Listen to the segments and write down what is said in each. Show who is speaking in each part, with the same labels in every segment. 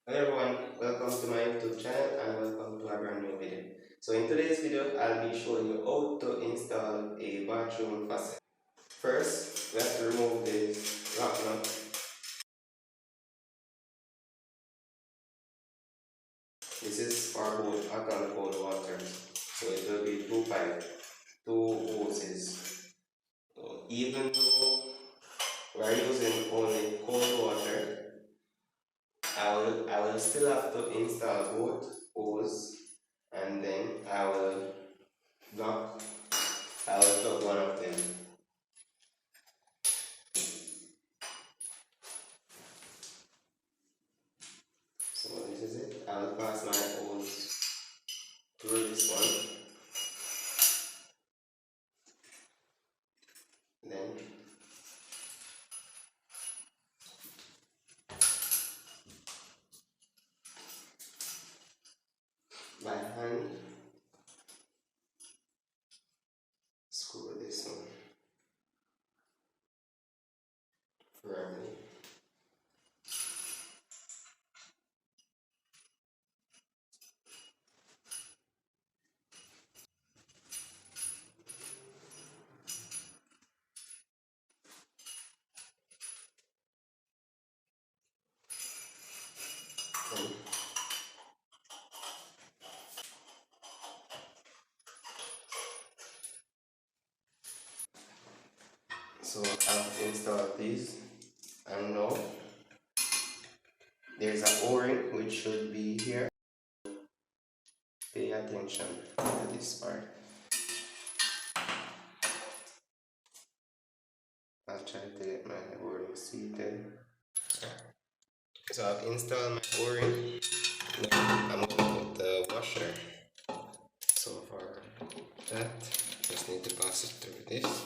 Speaker 1: Hello everyone, welcome to my YouTube channel and welcome to a brand new video. So in today's video, I'll be showing you how to install a bathroom faucet. First, we have to remove this lock nut. This is for both hot and cold water. So it will be two pipes, two hoses. So even though we are using only cold water, I will still have to install both hose and then block I will plug one of them. So this is it. I will pass my hose through this one. Then by hand screw this one firmly. Then, so I've installed these, and now there's an O-ring which should be here. Pay attention to this part. I'll try to get my O-ring seated. So I've installed my O-ring. Now I'm going to put the washer. So for that, just need to pass it through this.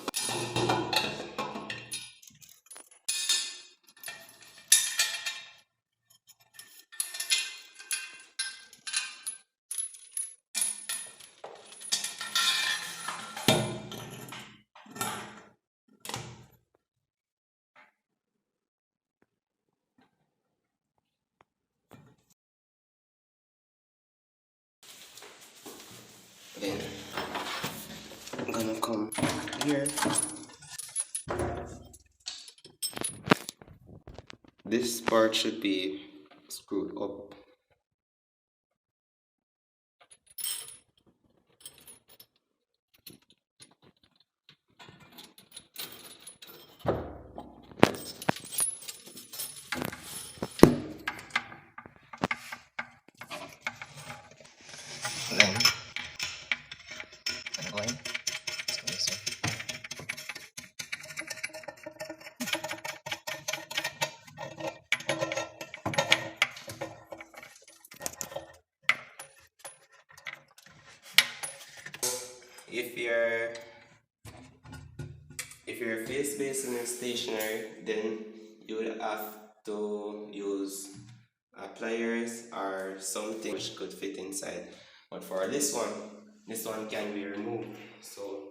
Speaker 1: Then I'm gonna come here. This part should be screwed up. Then I'm going to this way. If your face basin is stationary, then you would have to use pliers or something which could fit inside. But for this one can be removed. So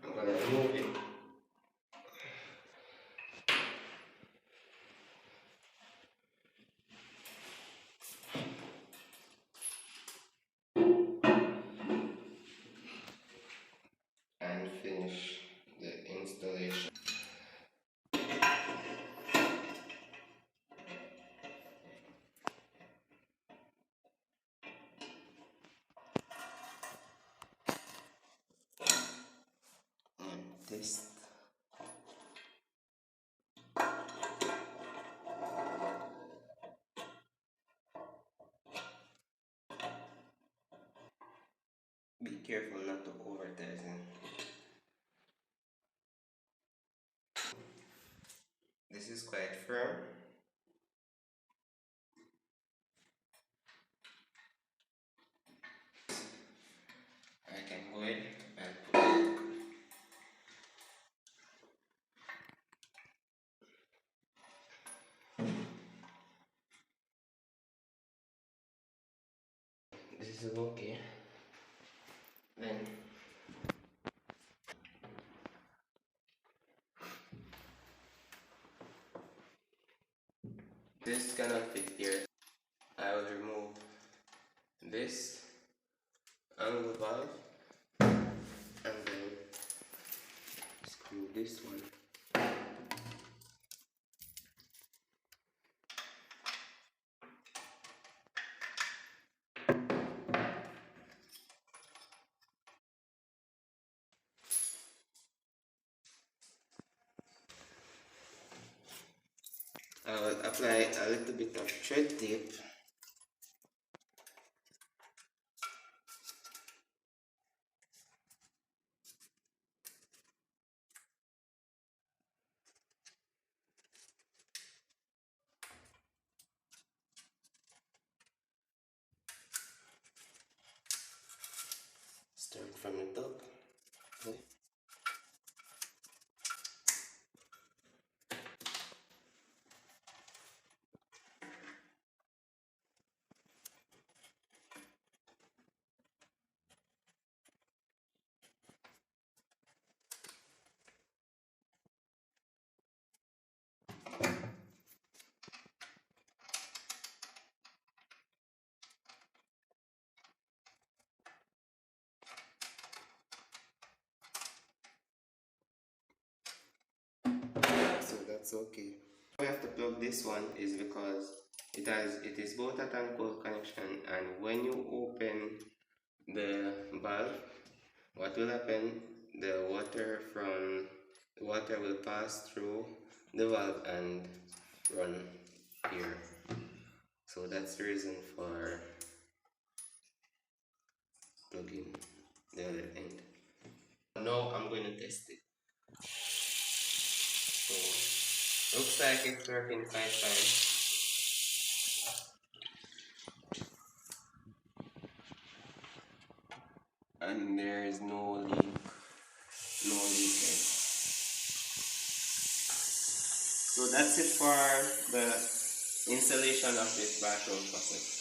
Speaker 1: I'm gonna remove it. And finish the installation. And test. Be careful not to over tighten. This is quite firm. I can go ahead and put it. This is okay. Then this this cannot fit here, I will remove this angle valve and then screw this one. I will apply a little bit of thread tape. Start from the top. Okay. So that's okay. We have to plug this one is because it is both hot and cold connection, and when you open the valve, what will happen? The water will pass through the valve and run here. So that's the reason for plugging the other end. Now I'm going to test it. So looks like it's working quite fine. And there is no leakage. So that's it for the installation of this bathroom faucet.